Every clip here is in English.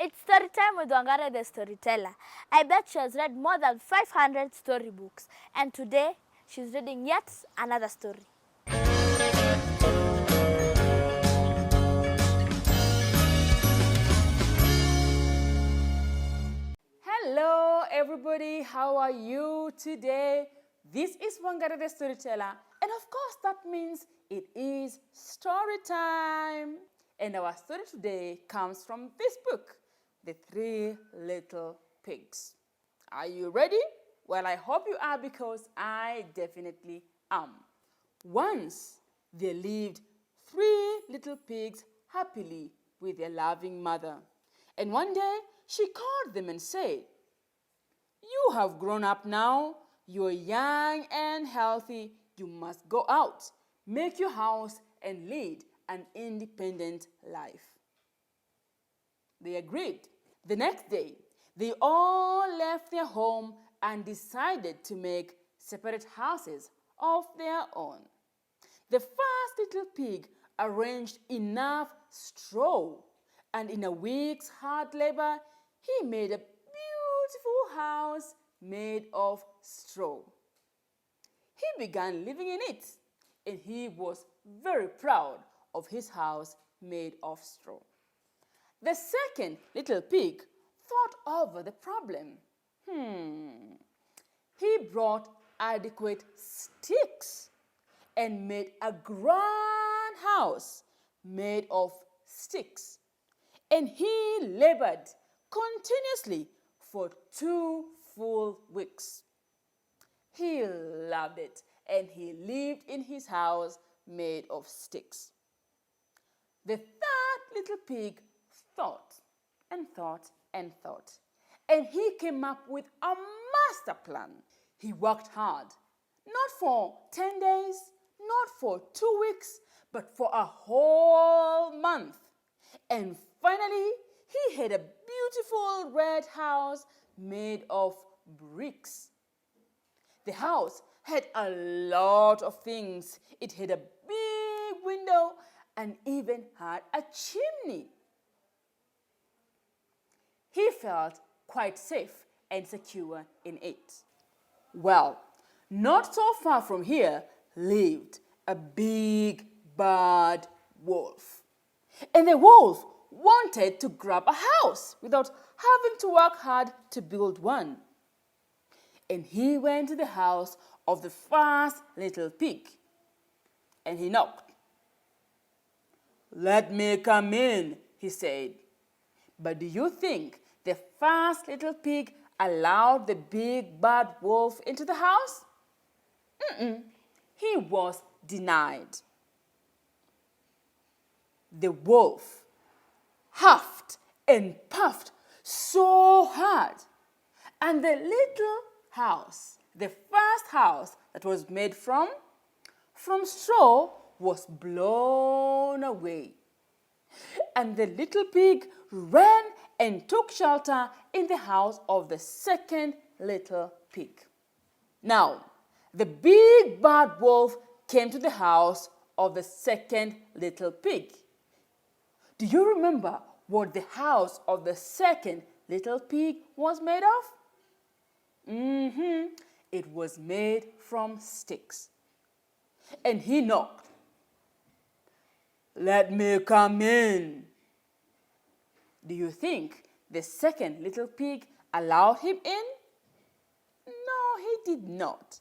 It's story time with Wangare the storyteller. I bet she has read more than 500 storybooks, and today she's reading yet another story. Hello everybody, how are you today? This is Wangare the storyteller, and of course that means it is story time. And our story today comes from this book, The Three Little Pigs. Are you ready? Well, I hope you are, because I definitely am. Once there lived three little pigs happily with their loving mother. And one day she called them and said, "You have grown up now. You're young and healthy. You must go out, make your house, and lead an independent life." They agreed. The next day, they all left their home and decided to make separate houses of their own. The first little pig arranged enough straw, and in a week's hard labor, he made a beautiful house made of straw. He began living in it, and he was very proud of his house made of straw. The second little pig thought over the problem. He brought adequate sticks and made a grand house made of sticks. And he labored continuously for 2 full weeks. He loved it, and he lived in his house made of sticks. The third little pig thought and thought and thought, and he came up with a master plan. He worked hard, not for 10 days, not for 2 weeks, but for a whole month. And finally, he had a beautiful red house made of bricks. The house had a lot of things. It had a big window and even had a chimney. He felt quite safe and secure in it. Well, not so far from here lived a big bad wolf. And the wolf wanted to grab a house without having to work hard to build one. And he went to the house of the first little pig, and he knocked. "Let me come in," he said. But do you think the first little pig allowed the big bad wolf into the house? He was denied. The wolf huffed and puffed so hard, and the little house, the first house that was made from straw, was blown away. And the little pig ran and took shelter in the house of the second little pig. Now, the big bad wolf came to the house of the second little pig. Do you remember what the house of the second little pig was made of? It was made from sticks. And he knocked. "Let me come in." Do you think the second little pig allowed him in? No, he did not.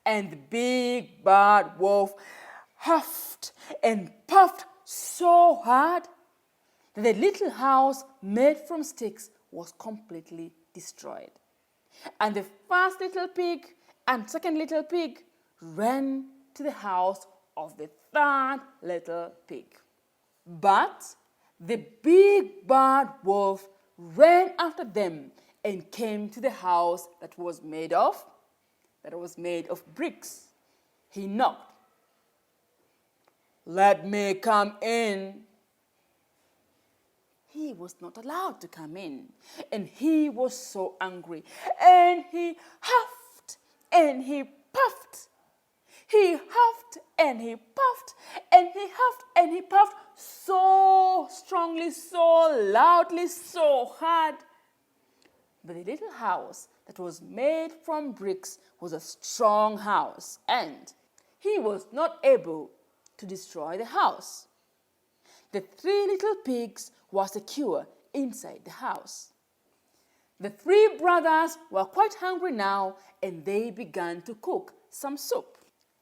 And the big bad wolf huffed and puffed so hard that the little house made from sticks was completely destroyed. And the first little pig and second little pig ran to the house of the third little pig. But the big bad wolf ran after them and came to the house that was made of bricks. He knocked. "Let me come in." He was not allowed to come in, and he was so angry, and he huffed and he puffed. He huffed and he puffed and he huffed and he puffed so strongly, so loudly, so hard. But the little house that was made from bricks was a strong house, and he was not able to destroy the house. The three little pigs were secure inside the house. The three brothers were quite hungry now, and they began to cook some soup.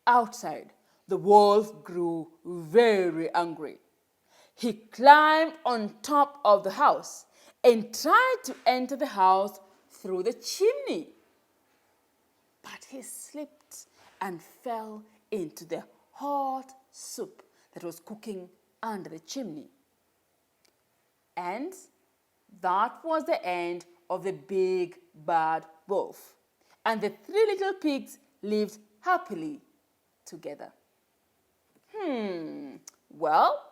Outside, the wolf grew very angry. He climbed on top of the house and tried to enter the house through the chimney. But he slipped and fell into the hot soup that was cooking under the chimney. And that was the end of the big bad wolf. And the three little pigs lived happily together. Well,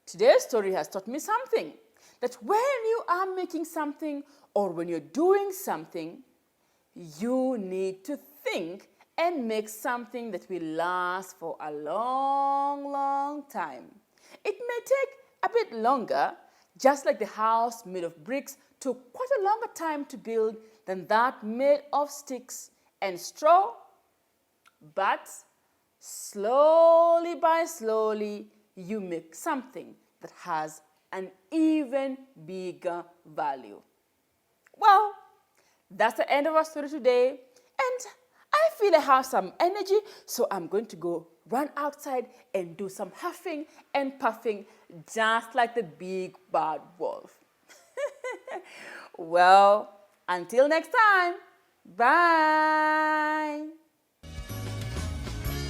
today's story has taught me something. That when you are making something or when you're doing something, you need to think and make something that will last for a long, long time. It may take a bit longer, just like the house made of bricks took quite a longer time to build than that made of sticks and straw. But slowly by slowly, you make something that has an even bigger value. Well, that's the end of our story today. And I feel I have some energy, so I'm going to go run outside and do some huffing and puffing, just like the big bad wolf. Well, until next time, bye.